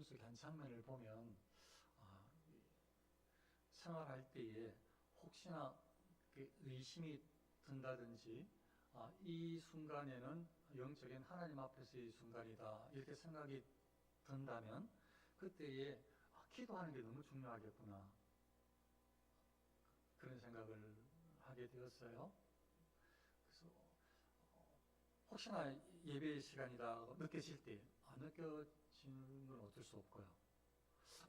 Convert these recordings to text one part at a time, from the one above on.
속의 한 장면을 보면 생활할 때에 혹시나 의심이 든다든지 이 순간에는 영적인 하나님 앞에서의 순간이다 이렇게 생각이 든다면 그때에 기도하는 게 너무 중요하겠구나 그런 생각을 하게 되었어요. 그래서 혹시나 예배의 시간이다 느껴질 때 느껴지는 건 어쩔 수 없고요.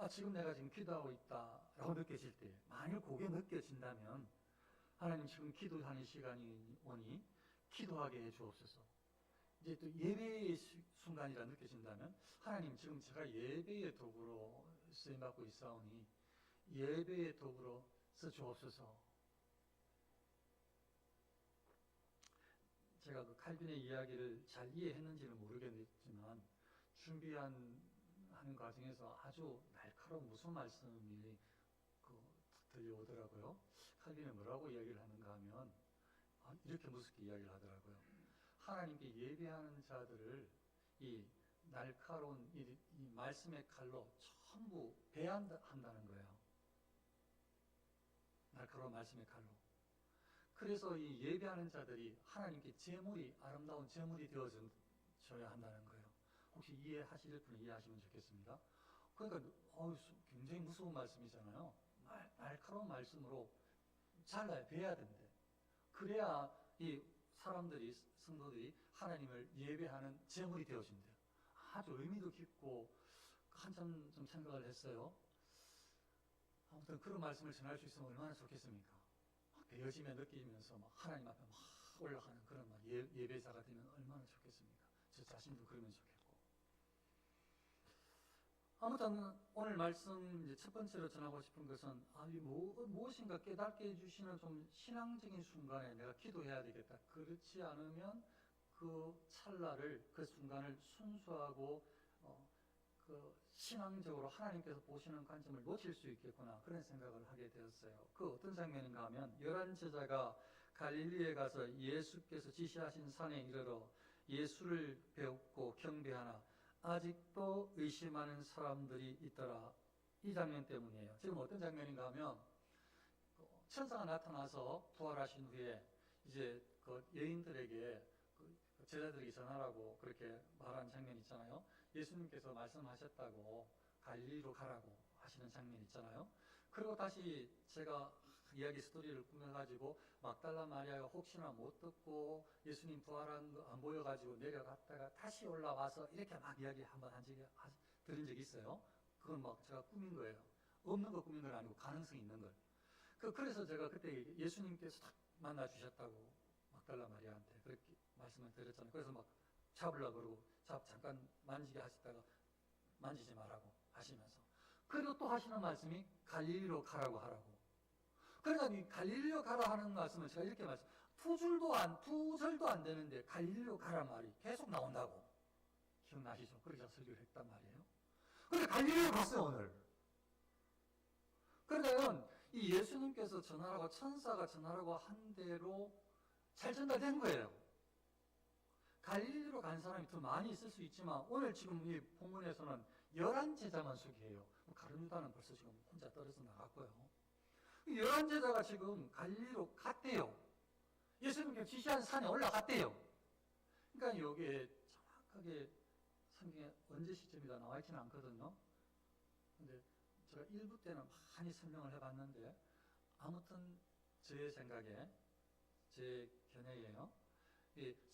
지금 내가 지금 기도하고 있다라고 느껴질 때 만일 그게 느껴진다면 하나님 지금 기도하는 시간이 오니 기도하게 해 주옵소서. 이제 또 예배의 순간이라 느껴진다면 하나님 지금 제가 예배의 도구로 쓰임받고 있사오니 예배의 도구로 써 주옵소서. 제가 그 칼빈의 이야기를 잘 이해했는지는 모르겠지만 하는 과정에서 아주 날카로운 무슨 말씀이 들려오더라고요. 칼빈이 뭐라고 이야기를 하는가 하면 이렇게 무섭게 이야기를 하더라고요. 하나님께 예배하는 자들을 이 날카로운 이 말씀의 칼로 전부 배한다는 거예요. 날카로운 말씀의 칼로. 그래서 이 예배하는 자들이 하나님께 아름다운 제물이 되어져야 한다는 거예요. 혹시 이해하실 분은 이해하시면 좋겠습니다. 그러니까 굉장히 무서운 말씀이잖아요. 날카로운 말씀으로 잘라야 배야 된대. 그래야 이 성도들이 하나님을 예배하는 제물이 되어진대요. 아주 의미도 깊고 한참 좀 생각을 했어요. 아무튼 그런 말씀을 전할 수 있으면 얼마나 좋겠습니까? 배어지며 느끼면서 하나님 앞에 올라가는 그런 예배자가 되면 얼마나 좋겠습니까? 저 자신도 그러면 좋겠고. 아무튼 오늘 말씀 첫 번째로 전하고 싶은 것은 무엇인가 깨닫게 해주시는 좀 신앙적인 순간에 내가 기도해야 되겠다. 그렇지 않으면 그 찰나를 그 순간을 순수하고 신앙적으로 하나님께서 보시는 관점을 놓칠 수 있겠구나 그런 생각을 하게 되었어요. 그 어떤 장면인가 하면 11 제자가 갈릴리에 가서 예수께서 지시하신 산에 이르러 예수를 배웁고 경배하나 아직도 의심하는 사람들이 있더라. 이 장면 때문이에요. 지금 어떤 장면인가 하면 천사가 나타나서 부활하신 후에 이제 그 여인들에게 제자들에게 전하라고 그렇게 말한 장면 있잖아요. 예수님께서 말씀하셨다고 갈릴리로 가라고 하시는 장면 있잖아요. 그리고 다시 제가 이야기 스토리를 꾸며가지고 막달라 마리아가 혹시나 못 듣고 예수님 부활한 거 안 보여가지고 내려갔다가 다시 올라와서 이렇게 막 이야기 한번 들은 적이 있어요. 그건 제가 꾸민 거예요. 없는 거 꾸민 건 아니고 가능성이 있는 걸. 그래서 제가 그때 예수님께서 딱 만나 주셨다고 막달라 마리아한테 그렇게 말씀을 드렸잖아요. 그래서 잡으려고 그러고 잠깐 만지게 하시다가 만지지 말라고 하시면서 그리고 또 하시는 말씀이 갈릴리로 가라고 하라고. 그러니까 이 갈릴리로 가라 하는 말씀은 제가 이렇게 두 절도 안 되는데 갈릴리로 가라 말이 계속 나온다고. 기억나시죠? 그렇게 제가 설교를 했단 말이에요. 그런데 갈릴리로 갔어요 오늘. 그러니까 이 예수님께서 전하라고 천사가 전하라고 한 대로 잘 전달된 거예요. 갈릴리로 간 사람이 더 많이 있을 수 있지만 오늘 지금 이 본문에서는 11 제자만 소개해요. 가룟 유다는 벌써 지금 혼자 떨어져 나갔고요. 11 제자가 지금 갈릴리로 갔대요. 예수님께서 지시한 산에 올라갔대요. 그러니까 여기에 정확하게 성경에 언제 시점이다 나와 있지는 않거든요. 근데 제가 1부 때는 많이 설명을 해봤는데 아무튼 제 생각에 제 견해예요.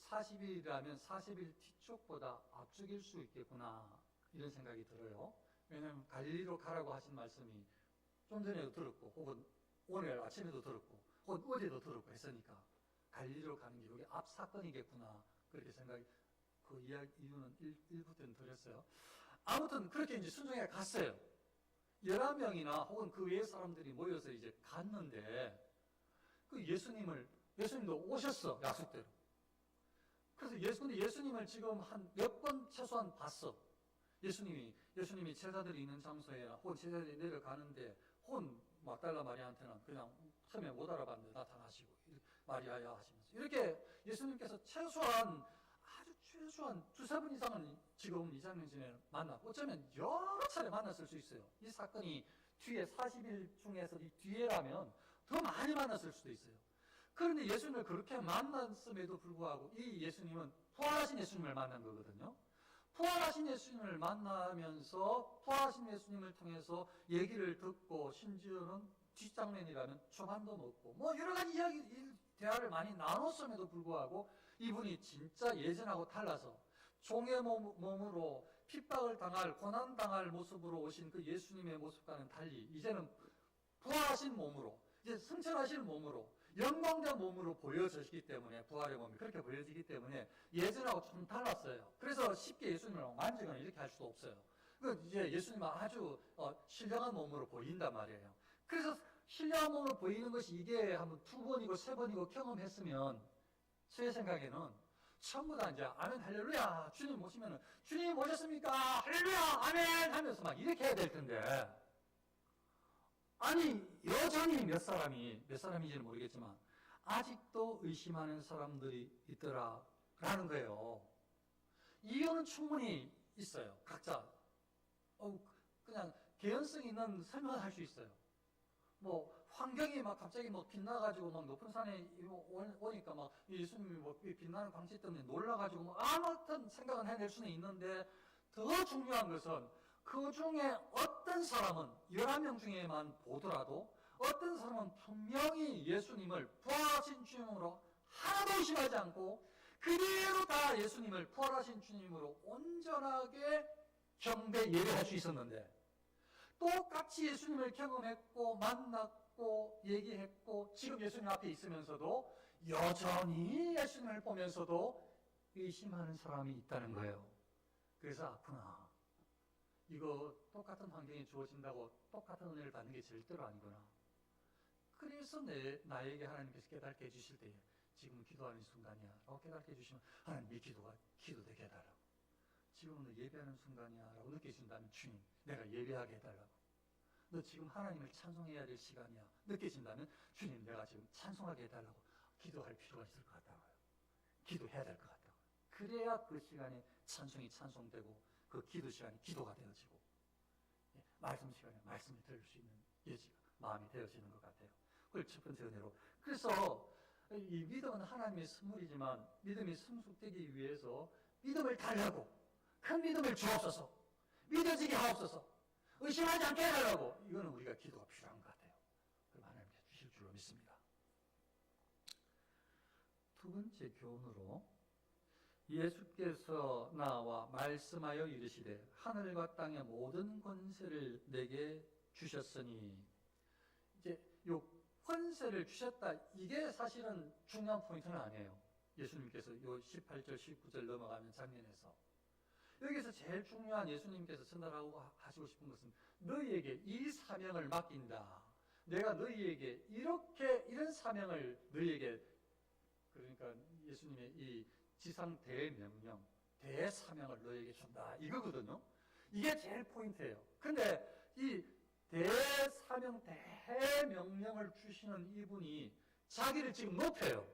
40일이라면 40일 뒤쪽보다 앞쪽일 수 있겠구나 이런 생각이 들어요. 왜냐하면 갈릴리로 가라고 하신 말씀이 좀 전에도 들었고 혹은 오늘 아침에도 들었고 혹은 어제도 들었고 했으니까 갈릴리로 가는 게 여기 앞 사건이겠구나 그렇게 생각이 그 이유는 1부 때는 드렸어요. 아무튼 그렇게 이제 순종해 갔어요. 11명이나 혹은 그 외의 사람들이 모여서 이제 갔는데 예수님도 오셨어 약속대로. 그래서 근데 예수님을 지금 한 몇 번 최소한 봤어. 예수님이 제자들이 있는 장소에 혹은 제자들이 내려가는데 혹은 막달라 마리아한테는 그냥 처음에 못 알아봤는데 나타나시고 마리아야 하시면서 이렇게 예수님께서 최소한 아주 최소한 두세 번 이상은 지금 이장년 전에 만나고 어쩌면 여러 차례 만났을 수 있어요. 이 사건이 뒤에 40일 중에서 이 뒤에라면 더 많이 만났을 수도 있어요. 그런데 예수님을 그렇게 만났음에도 불구하고 이 예수님은 부활하신 예수님을 만난 거거든요. 부활하신 예수님을 만나면서 부활하신 예수님을 통해서 얘기를 듣고 심지어는 뒷장면이라면 초반도 먹고 뭐 여러 가지 대화를 많이 나눴음에도 불구하고 이분이 진짜 예전하고 달라서 종의 몸으로 핍박을 당할 고난당할 모습으로 오신 그 예수님의 모습과는 달리 이제는 부활하신 몸으로 이제 승천하신 몸으로 영광된 몸으로 보여지기 때문에 부활의 몸이 그렇게 보여지기 때문에 예전하고 좀 달랐어요. 그래서 쉽게 예수님을 만지거나 이렇게 할 수도 없어요. 이제 예수님은 아주 신령한 몸으로 보인단 말이에요. 그래서 신령한 몸으로 보이는 것이 이게 한번 2번이고 3번이고 경험했으면 제 생각에는 전부 다 이제 아멘 할렐루야 주님 모시면은 주님 모셨습니까? 할렐루야 아멘 하면서 막 이렇게 해야 될 텐데 아니 여전히 몇 사람인지는 모르겠지만 아직도 의심하는 사람들이 있더라라는 거예요. 이유는 충분히 있어요. 각자 그냥 개연성 있는 설명을 할 수 있어요. 뭐 환경이 막 갑자기 뭐 빛나가지고 막 높은 산에 오니까 막 예수님이 뭐 빛나는 광채 때문에 놀라가지고 뭐 아무튼 생각은 해낼 수는 있는데 더 중요한 것은 그 중에 어떤 사람은 11명 중에만 보더라도 어떤 사람은 분명히 예수님을 부활하신 주님으로 하나도 의심하지 않고 그대로 다 예수님을 부활하신 주님으로 온전하게 경배 예배할 수 있었는데 똑같이 예수님을 경험했고 만났고 얘기했고 지금 예수님 앞에 있으면서도 여전히 예수님을 보면서도 의심하는 사람이 있다는 거예요. 그래서 아프나 이거 똑같은 환경이 주어진다고 똑같은 은혜를 받는 게 절대로 아니구나. 그래서 나에게 하나님께서 깨닫게 해주실 때에 지금 기도하는 순간이야 라고 깨닫게 해주시면 하나님 이 기도가 기도되게 해달라고. 지금은 예배하는 순간이야 라고 느껴진다면 주님 내가 예배하게 해달라고. 너 지금 하나님을 찬송해야 될 시간이야 느껴진다면 주님 내가 지금 찬송하게 해달라고 기도할 필요가 있을 것 같다고요. 기도해야 될 것 같다고요. 그래야 그 시간에 찬송이 찬송되고 그 기도 시간이 기도가 되어지고 말씀 시간에 말씀을 들을 수 있는 여지가 마음이 되어지는 것 같아요. 그걸 첫 번째 은혜로. 그래서 이 믿음은 하나님의 선물이지만 믿음이 성숙되기 위해서 믿음을 달라고 큰 믿음을 주옵소서 믿어지게 하옵소서 의심하지 않게 해달라고 이거는 우리가 기도가 필요한 것 같아요. 그럼 하나님께서 주실 줄로 믿습니다. 두 번째 교훈으로 예수께서 나와 말씀하여 이르시되 하늘과 땅의 모든 권세를 내게 주셨으니 이제 요 권세를 주셨다 이게 사실은 중요한 포인트는 아니에요. 예수님께서 요 18절 19절 넘어가는 장면에서 여기서 제일 중요한 예수님께서 전달하고 하시고 싶은 것은 너희에게 이 사명을 맡긴다. 내가 너희에게 이런 사명을 너희에게 그러니까 예수님의 이 지상 대명령, 대사명을 너희에게 준다. 이거거든요. 이게 제일 포인트예요. 근데 이 대사명, 대명령을 주시는 이분이 자기를 지금 높여요.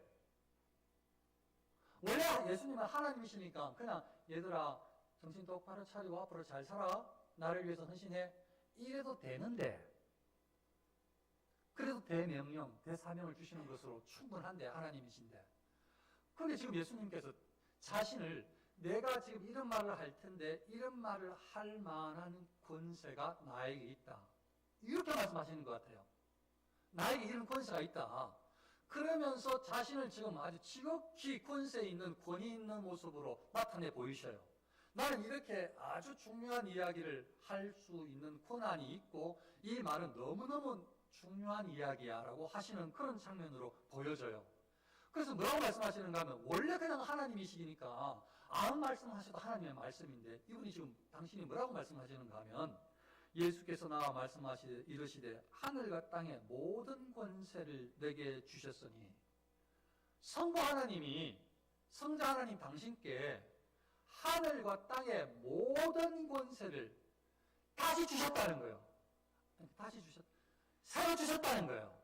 원래 예수님은 하나님이시니까 그냥 얘들아 정신 똑바로 차리고 앞으로 잘 살아. 나를 위해서 헌신해. 이래도 되는데 그래도 대명령, 대사명을 주시는 것으로 충분한데 하나님이신데 그런데 지금 예수님께서 자신을 내가 지금 이런 말을 할 텐데 이런 말을 할 만한 권세가 나에게 있다. 이렇게 말씀하시는 것 같아요. 나에게 이런 권세가 있다. 그러면서 자신을 지금 아주 지극히 권세 있는 권위 있는 모습으로 나타내 보이셔요. 나는 이렇게 아주 중요한 이야기를 할 수 있는 권한이 있고 이 말은 너무너무 중요한 이야기야 라고 하시는 그런 장면으로 보여져요. 그래서 뭐라고 말씀하시는가 하면 원래 그냥 하나님이시니까 아무 말씀하셔도 하나님의 말씀인데 이분이 지금 당신이 뭐라고 말씀하시는가 하면 예수께서 나와 말씀하시되 이르시되 하늘과 땅의 모든 권세를 내게 주셨으니 성부 하나님이 성자 하나님 당신께 하늘과 땅의 모든 권세를 다시 주셨다는 거예요. 새로 주셨다는 거예요.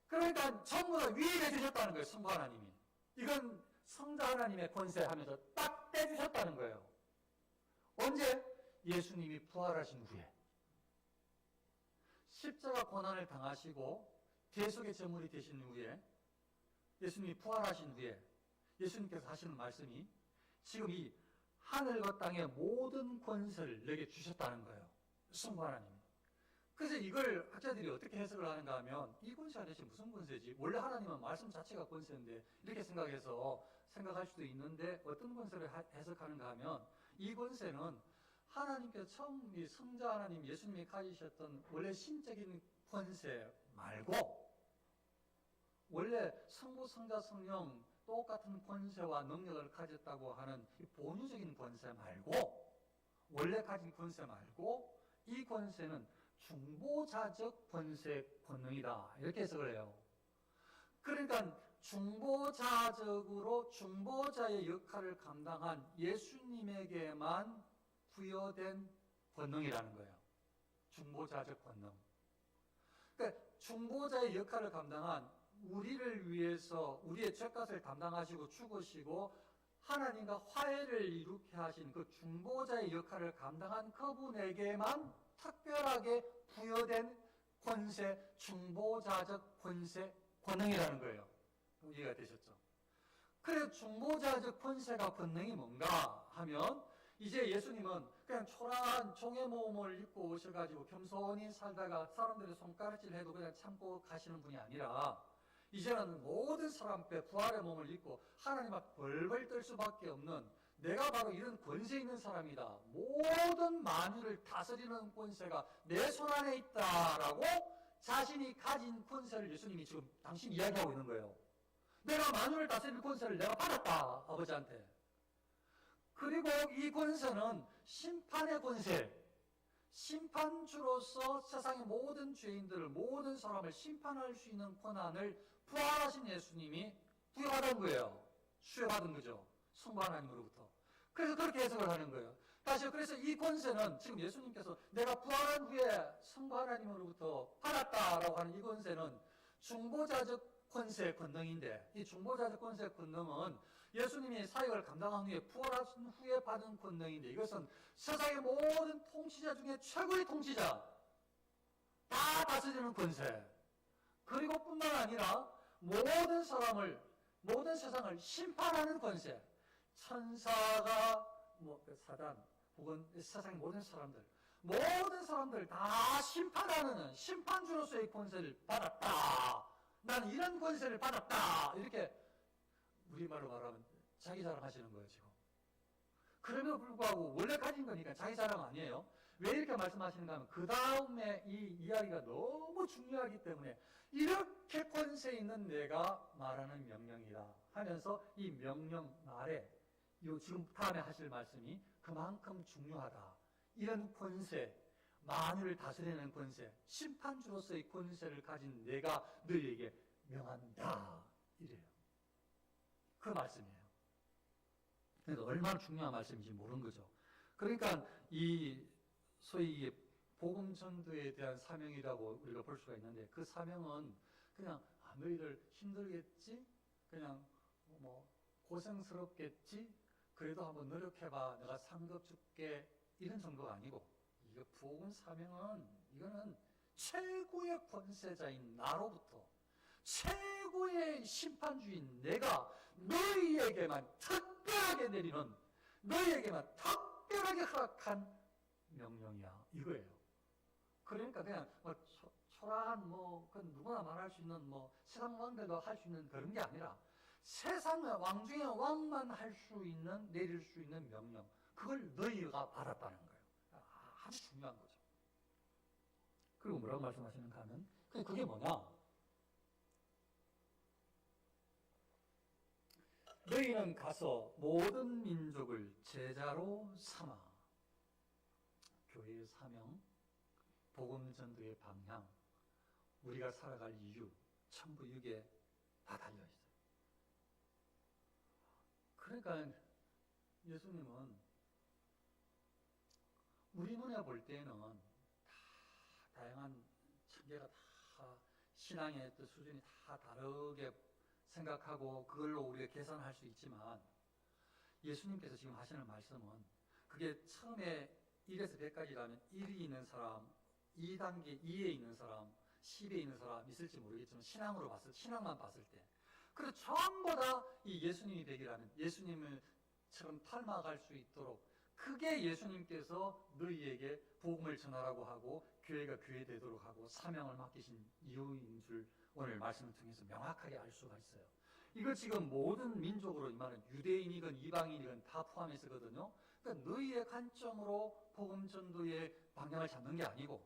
그러니까 전부 다 위임해 주셨다는 거예요. 성부 하나님이. 이건 성자 하나님의 권세 하면서 딱 떼주셨다는 거예요. 언제? 예수님이 부활하신 후에. 십자가 고난을 당하시고 대속의 제물이 되신 후에, 예수님이 부활하신 후에 예수님께서 하시는 말씀이 지금 이 하늘과 땅의 모든 권세를 내게 주셨다는 거예요. 성부 하나님. 그래서 이걸 학자들이 어떻게 해석을 하는가 하면, 이 권세가 대체 무슨 권세지? 원래 하나님은 말씀 자체가 권세인데, 이렇게 생각할 수도 있는데, 어떤 권세를 해석하는가 하면, 이 권세는 하나님께서 처음 이 성자 하나님 예수님이 가지셨던 원래 신적인 권세 말고, 원래 성부, 성자, 성령 똑같은 권세와 능력을 가졌다고 하는 이 본유적인 권세 말고, 원래 가진 권세 말고, 이 권세는 중보자적 권세 권능이다, 이렇게 해석을 해요. 그러니까 중보자적으로 중보자의 역할을 감당한 예수님에게만 부여된 권능이라는 거예요. 중보자적 권능. 그러니까 중보자의 역할을 감당한, 우리를 위해서 우리의 죄값을 담당하시고 죽으시고 하나님과 화해를 이루게 하신 그 중보자의 역할을 감당한 그분에게만 특별하게 부여된 권세, 중보자적 권세, 권능이라는 거예요. 이해가 되셨죠? 그래서 중보자적 권세가 권능이 뭔가 하면, 이제 예수님은 그냥 초라한 종의 몸을 입고 오셔가지고 겸손히 살다가 사람들의 손가락질 해도 그냥 참고 가시는 분이 아니라, 이제는 모든 사람 앞에 부활의 몸을 입고 하나님 앞 벌벌 떨 수밖에 없는, 내가 바로 이런 권세 있는 사람이다, 모든 만유를 다스리는 권세가 내 손 안에 있다라고 자신이 가진 권세를 예수님이 지금 당신 이야기하고 있는 거예요. 내가 만유를 다스릴 권세를 내가 받았다, 아버지한테. 그리고 이 권세는 심판의 권세, 심판주로서 세상의 모든 죄인들을, 모든 사람을 심판할 수 있는 권한을 부활하신 예수님이 부여받은 거예요. 수여받은 거죠. 성부 하나님으로부터. 그래서 그렇게 해석을 하는 거예요. 다시, 그래서 이 권세는 지금 예수님께서 내가 부활한 후에 성부 하나님으로부터 받았다라고 하는 이 권세는 중보자적 권세 권능인데, 이 중보자적 권세 권능은 예수님이 사역을 감당한 후에 부활하신 후에 받은 권능인데, 이것은 세상의 모든 통치자 중에 최고의 통치자, 다 다스리는 권세, 그리고 뿐만 아니라 모든 사람을, 모든 세상을 심판하는 권세, 천사가 사단 혹은 세상의 모든 사람들 다 심판하는 심판주로서의 권세를 받았다, 나는 이런 권세를 받았다, 이렇게 우리말로 말하면 자기 자랑하시는 거예요 지금. 그럼에도 불구하고 원래 가진 거니까 자기 자랑 아니에요. 왜 이렇게 말씀하시는가 하면, 그 다음에 이 이야기가 너무 중요하기 때문에, 이렇게 권세 있는 내가 말하는 명령이다 하면서 이 명령 말에 지금 다음에 하실 말씀이 그만큼 중요하다. 이런 권세, 만유를 다스리는 권세, 심판주로서의 권세를 가진 내가 너희에게 명한다, 이래요. 그 말씀이에요. 그러니까 얼마나 중요한 말씀인지 모르는 거죠. 그러니까 이 소위 복음 전도에 대한 사명이라고 우리가 볼 수가 있는데, 그 사명은 그냥 너희들 힘들겠지, 그냥 고생스럽겠지, 그래도 한번 노력해봐, 내가 상급 줄게, 이런 정도가 아니고, 이거 복음 사명은, 이거는 최고의 권세자인 나로부터 최고의 심판주인 내가 너희에게만 특별하게 내리는, 너희에게만 특별하게 허락한 명령이야, 이거예요. 그러니까 그냥 초라한 그건 누구나 말할 수 있는 세상 왕들도 할 수 있는 그런 게 아니라, 세상의 왕 중에 왕만 할 수 있는, 내릴 수 있는 명령, 그걸 너희가 받았다는 거예요. 아주 중요한 거죠. 그리고 뭐라고 말씀하시는가 하면, 그게 뭐냐? 너희는 가서 모든 민족을 제자로 삼아. 교회의 사명, 복음 전도의 방향, 우리가 살아갈 이유, 전부 이게 다 달려 있어요. 그러니까 예수님은 우리 눈에 볼 때는 다 다양한 천계가 다 신앙의 수준이 다 다르게 생각하고 그걸로 우리가 계산할 수 있지만 예수님께서 지금 하시는 말씀은 그게 처음에 1에서 100까지라면 1이 있는 사람, 2단계 2에 있는 사람, 10에 있는 사람 있을지 모르겠지만 신앙만 봤을 때 그리고 전부 다 이 예수님이 100이라면 예수님을처럼 닮아갈 수 있도록 그게 예수님께서 너희에게 복음을 전하라고 하고 교회가 교회 되도록 하고 사명을 맡기신 이유인 줄 오늘 말씀을 통해서 명확하게 알 수가 있어요. 이걸 지금 모든 민족으로 이말은 유대인이건 이방인이건 다 포함해서거든요. 그러니까 너희의 관점으로 복음 전도의 방향을 잡는 게 아니고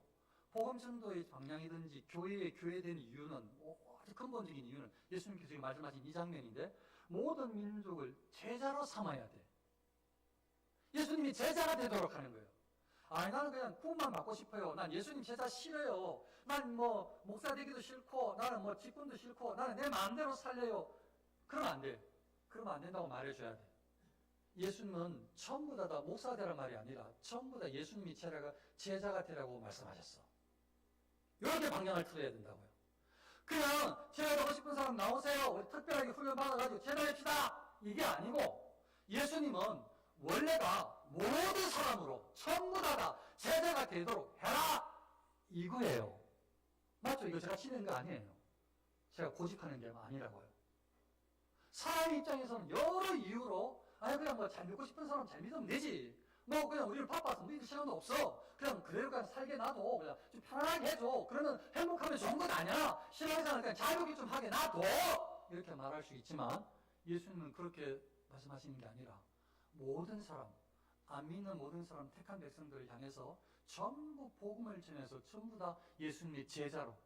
복음 전도의 방향이든지 교회의 교회된 이유는 아주 근본적인 이유는 예수님께서 지금 말씀하신 이 장면인데 모든 민족을 제자로 삼아야 돼. 예수님이 제자가 되도록 하는 거예요. 아니 나는 그냥 구원만 받고 싶어요. 난 예수님 제자 싫어요. 난 뭐 목사 되기도 싫고 나는 뭐 직분도 싫고 나는 내 마음대로 살래요. 그러면 안 돼. 그러면 안 된다고 말해줘야 돼. 예수님은 전부 다 목사 되란 말이 아니라 전부 다 예수님이 제자가 되라고 말씀하셨어. 이렇게 방향을 틀어야 된다고요. 그냥 제자 되고 싶은 사람 나오세요. 우리 특별하게 훈련 받아가지고 제자 됩시다. 이게 아니고 예수님은 원래가 모든 사람으로 전부 다 제자가 되도록 해라. 이거예요. 맞죠? 이거 제가 치는 거 아니에요. 제가 고집하는 게 아니라고요. 사람 입장에서는 여러 이유로 아니 그냥 뭐 잘 믿고 싶은 사람 잘 믿으면 되지. 뭐 그냥 우리는 바빠서 믿을 시간도 없어. 그냥 그대로 그냥 살게 놔둬. 그냥 좀 편안하게 해줘. 그러면 행복하면 좋은 건 아니야. 신앙생활 그냥 자유롭게 좀 하게 놔둬. 이렇게 말할 수 있지만 예수님은 그렇게 말씀하시는 게 아니라 모든 사람, 안 믿는 모든 사람, 택한 백성들을 향해서 전부 복음을 전해서 전부 다 예수님의 제자로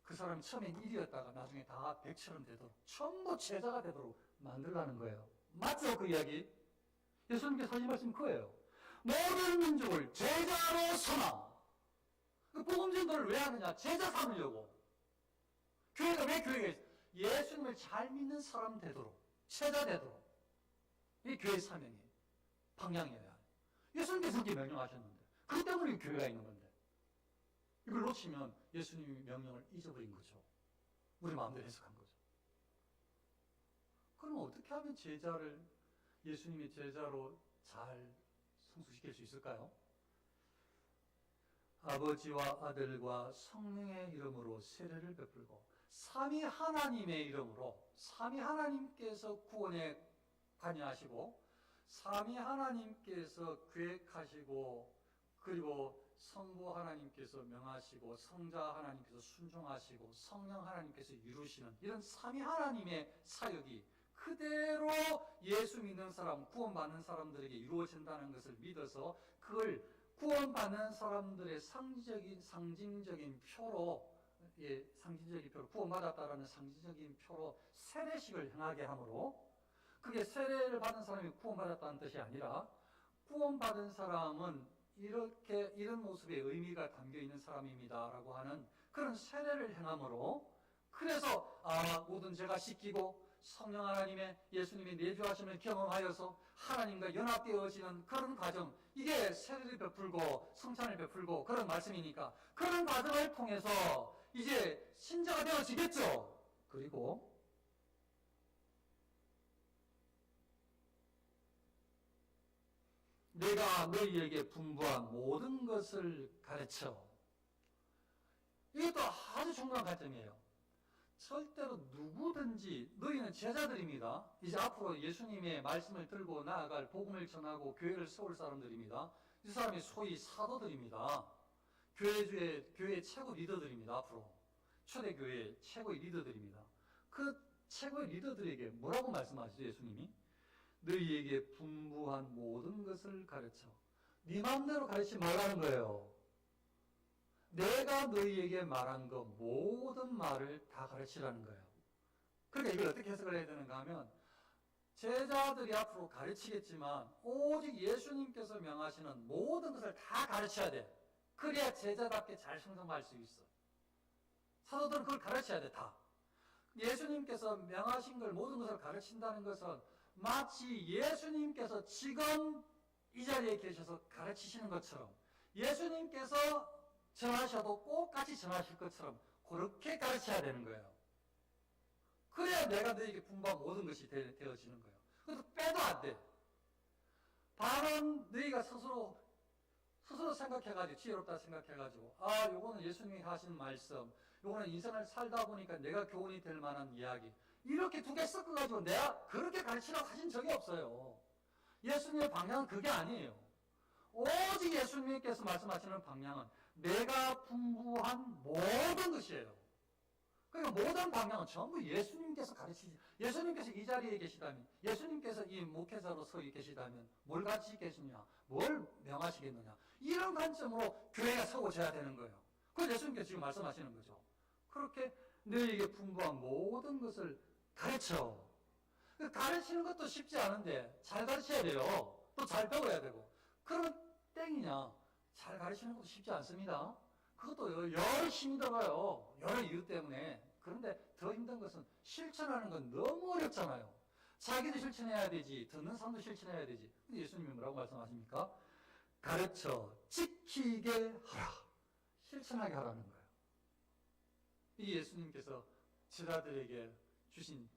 그 사람이 처음엔 1이었다가 나중에 다 100처럼 되도록 전부 제자가 되도록 만들라는 거예요. 맞죠? 그 이야기? 예수님께서 하신 말씀이 그거예요. 모든 민족을 제자로 삼아. 그 복음 전도를 왜 하느냐? 제자 삼으려고. 교회가 왜 교회가 있어요? 예수님을 잘 믿는 사람 되도록, 제자 되도록. 이게 교회 사명이에요. 방향이에요. 예수님께서 그렇게 명령하셨는데 그 때문에 교회가 있는 건데 이걸 놓치면 예수님의 명령을 잊어버린 거죠. 우리 마음대로 해석한 거죠. 그럼 어떻게 하면 예수님의 제자로 잘 성숙시킬 수 있을까요? 아버지와 아들과 성령의 이름으로 세례를 베풀고 삼위 하나님의 이름으로 삼위 하나님께서 구원에 관여하시고 삼위 하나님께서 계획하시고 그리고 성부 하나님께서 명하시고 성자 하나님께서 순종하시고 성령 하나님께서 이루시는 이런 삼위 하나님의 사역이 그대로 예수 믿는 사람, 구원받는 사람들에게 이루어진다는 것을 믿어서 그걸 구원받는 사람들의 상징적인 표로 구원받았다라는 상징적인 표로 세례식을 행하게 하므로 그게 세례를 받은 사람이 구원받았다는 뜻이 아니라 구원받은 사람은 이런 모습의 의미가 담겨있는 사람입니다라고 하는 그런 세례를 행함으로 그래서 모든 죄가 씻기고 성령 하나님의 예수님이 내주하심을 경험하여서 하나님과 연합되어지는 그런 과정 이게 세례를 베풀고 성찬을 베풀고 그런 말씀이니까 그런 과정을 통해서 이제 신자가 되어지겠죠. 그리고 내가 너희에게 분부한 모든 것을 가르쳐. 이것도 아주 중요한 관점이에요. 절대로 누구든지 너희는 제자들입니다. 이제 앞으로 예수님의 말씀을 들고 나아갈 복음을 전하고 교회를 세울 사람들입니다. 이 사람이 소위 사도들입니다. 교회 최고 리더들입니다. 앞으로 초대교회 최고의 리더들입니다. 그 최고의 리더들에게 뭐라고 말씀하시죠? 예수님이 너희에게 분부한 모든 것을 가르쳐. 네 마음대로 가르치지 말라는 거예요. 내가 너희에게 말한 거 모든 말을 다 가르치라는 거예요. 그러니까 이걸 어떻게 해석을 해야 되는가 하면 제자들이 앞으로 가르치겠지만 오직 예수님께서 명하시는 모든 것을 다 가르쳐야 돼. 그래야 제자답게 잘 성장할 수 있어. 사도들은 그걸 가르쳐야 돼. 다. 예수님께서 명하신 걸 모든 것을 가르친다는 것은 마치 예수님께서 지금 이 자리에 계셔서 가르치시는 것처럼 예수님께서 전하셔도 꼭 같이 전하실 것처럼 그렇게 가르쳐야 되는 거예요. 그래야 내가 너에게 분부한 모든 것이 되어지는 거예요. 그래서 빼도 안 돼. 반은 너희가 스스로 생각해가지고, 지혜롭다 생각해가지고, 아, 요거는 예수님이 하신 말씀, 요거는 인생을 살다 보니까 내가 교훈이 될 만한 이야기, 이렇게 두 개 섞어가지고 내가 그렇게 가르치라고 하신 적이 없어요. 예수님의 방향은 그게 아니에요. 오직 예수님께서 말씀하시는 방향은 내가 분부한 모든 것이에요. 그러니까 모든 방향은 전부 예수님께서 가르치시, 예수님께서 이 자리에 계시다면, 예수님께서 이 목회자로 서 계시다면 뭘 가르치겠느냐, 뭘 명하시겠느냐, 이런 관점으로 교회가 서고져야 되는 거예요. 그걸 예수님께서 지금 말씀하시는 거죠. 그렇게 너희에게 분부한 모든 것을 가르쳐. 가르치는 것도 쉽지 않은데 잘 가르쳐야 돼요. 또 잘 배워야 되고. 그러면 땡이냐? 잘 가르치는 것도 쉽지 않습니다. 그것도 여러 힘이 들어가요. 여러 이유 때문에. 그런데 더 힘든 것은 실천하는 건 너무 어렵잖아요. 자기도 실천해야 되지, 듣는 사람도 실천해야 되지. 근데 예수님이 뭐라고 말씀하십니까? 가르쳐 지키게 하라. 실천하게 하라는 거예요. 이 예수님께서 제자들에게 주신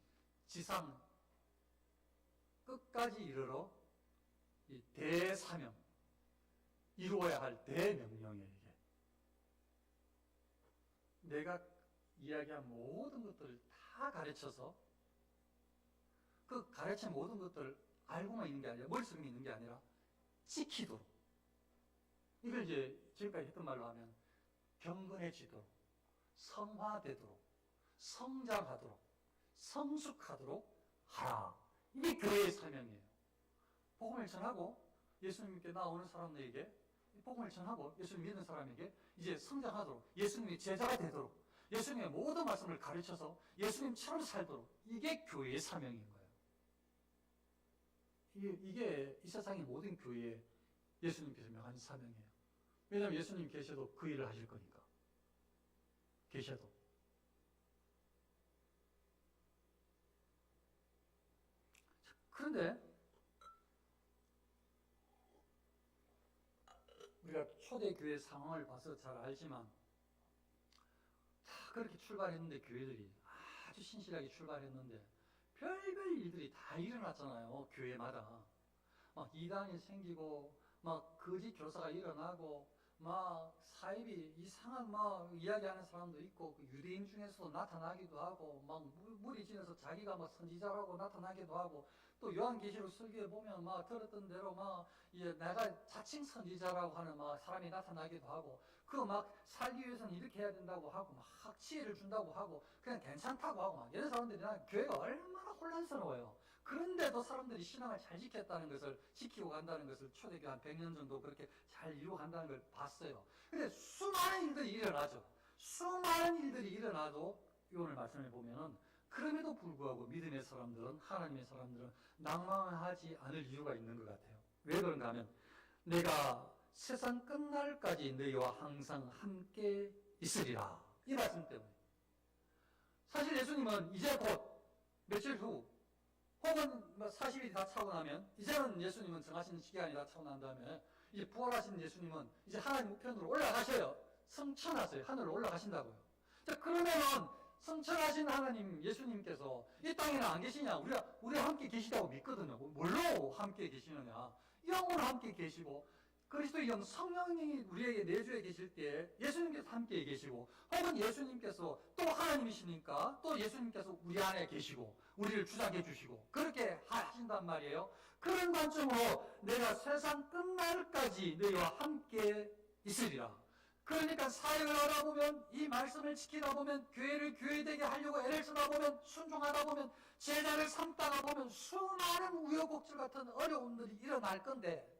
지상 끝까지 이르러 이 대사명, 이루어야 할 대명령이에요. 이게. 내가 이야기한 모든 것들을 다 가르쳐서 그 가르친 모든 것들을 알고만 있는 게 아니라, 머릿속에 있는 게 아니라 지키도록. 이걸 이제 지금까지 했던 말로 하면 경건해지도록, 성화되도록, 성장하도록, 성숙하도록 하라. 이게 교회의 사명이에요. 복음을 전하고 예수님께 나오는 사람들에게, 복음을 전하고 예수님 믿는 사람에게 이제 성장하도록, 예수님의 제자가 되도록, 예수님의 모든 말씀을 가르쳐서 예수님처럼 살도록, 이게 교회의 사명인 거예요. 이게 이 세상의 모든 교회에 예수님께서 명한 사명이에요. 왜냐하면 예수님 계셔도 그 일을 하실 거니까. 계셔도. 그런데 우리가 초대교회 상황을 봐서 잘 알지만 다 그렇게 출발했는데, 교회들이 아주 신실하게 출발했는데 별별 일들이 다 일어났잖아요. 교회마다 막 이단이 생기고, 막 거짓 교사가 일어나고, 막 사입이 이상한 막 이야기하는 사람도 있고, 그 유대인 중에서도 나타나기도 하고, 막 무리 지내서 자기가 막 선지자라고 나타나기도 하고, 또 요한계시록 설교에 보면 막 들었던 대로 막 내가 자칭 선지자라고 하는 막 사람이 나타나기도 하고, 그거 막 살기 위해서는 이렇게 해야 된다고 하고, 막 지혜를 준다고 하고, 그냥 괜찮다고 하고, 막 이런 사람들이, 난 교회가 얼마나 혼란스러워요. 그런데도 사람들이 신앙을 잘 지켰다는 것을, 지키고 간다는 것을 초대교회 한 100년 정도 그렇게 잘 이루고 간다는 걸 봤어요. 근데 수많은 일들이 일어나죠. 수많은 일들이 일어나도 오늘 말씀을 보면은 그럼에도 불구하고 믿음의 사람들은, 하나님의 사람들은 낭망하지 않을 이유가 있는 것 같아요. 왜 그런가 하면, 내가 세상 끝날까지 너희와 항상 함께 있으리라. 이 말씀 때문에. 사실 예수님은 이제 곧 며칠 후, 혹은 40일이 다 차고 나면, 이제는 예수님은 정하신 시간이 다 차고 난 다음에 이제 부활하신 예수님은 이제 하나님 우편으로 올라가셔요. 성천하세요. 하늘로 올라가신다고요. 자, 그러면은 성천하신 하나님 예수님께서 이 땅에는 안 계시냐? 우리와 함께 계시다고 믿거든요. 뭘로 함께 계시느냐? 영으로 함께 계시고, 그리스도의 영 성령이 우리에게 내주에 계실 때 예수님께서 함께 계시고, 혹은 예수님께서 또 하나님이시니까 또 예수님께서 우리 안에 계시고 우리를 주장해 주시고 그렇게 하신단 말이에요. 그런 관점으로 내가 세상 끝날까지 너희와 함께 있으리라. 그러니까 사역을 하다 보면, 이 말씀을 지키다 보면, 교회를 교회되게 하려고 애를 쓰다 보면, 순종하다 보면, 제자를 삼다가 보면 수많은 우여곡절 같은 어려움들이 일어날 건데,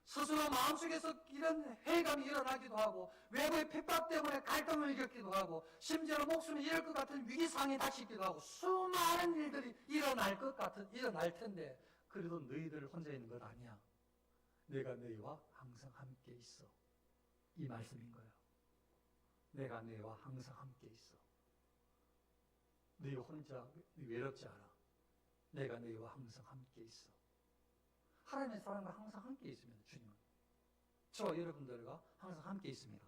스스로 마음속에서 이런 회의감이 일어나기도 하고, 외부의 핍박 때문에 갈등을 겪기도 하고, 심지어 목숨이 잃을 것 같은 위기상에 닥치기도 하고, 수많은 일들이 일어날 텐데, 그래도 너희들 혼자 있는 것 아니야. 내가 너희와 항상 함께 있어. 이 말씀인 거예요. 내가 너희와 항상 함께 있어. 너희 혼자 외롭지 않아. 내가 너희와 항상 함께 있어. 하나님의 사람과 항상 함께 있으면, 주님은 저와 여러분들과 항상 함께 있습니다.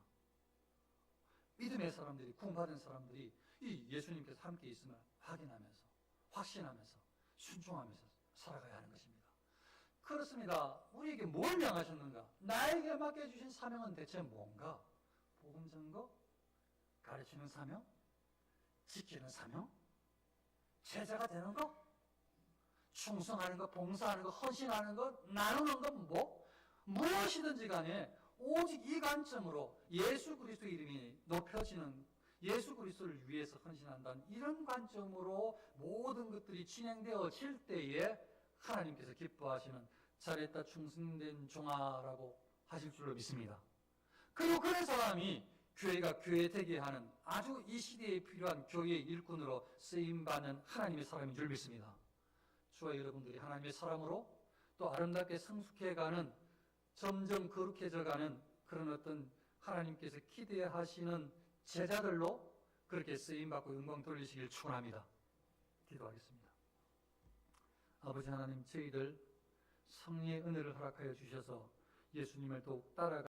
믿음의 사람들이, 구원받은 사람들이 이 예수님께서 함께 있음을 확인하면서, 확신하면서, 순종하면서 살아가야 하는 것입니다. 그렇습니다. 우리에게 뭘 명하셨는가? 나에게 맡겨주신 사명은 대체 뭔가? 복음 전거? 가르치는 사명? 지키는 사명? 제자가 되는 거? 충성하는 거, 봉사하는 거, 헌신하는 거, 나누는 거, 무엇이든지 간에 오직 이 관점으로 예수 그리스도의 이름이 높여지는, 예수 그리스도를 위해서 헌신한다는 이런 관점으로 모든 것들이 진행되어질 때에 하나님께서 기뻐하시는 잘했다 충성된 종아라고 하실 줄로 믿습니다. 그리고 그런 사람이 교회가 교회 되게 하는 아주 이 시대에 필요한 교회의 일꾼으로 쓰임받는 하나님의 사람인 줄 믿습니다. 저와 여러분들이 하나님의 사람으로 또 아름답게 성숙해가는, 점점 거룩해져가는 그런 어떤 하나님께서 기대하시는 제자들로 그렇게 쓰임받고 영광 돌리시길 축원합니다. 기도하겠습니다. 아버지 하나님, 저희들 성령의 은혜를 허락하여 주셔서 예수님을 더욱 따라가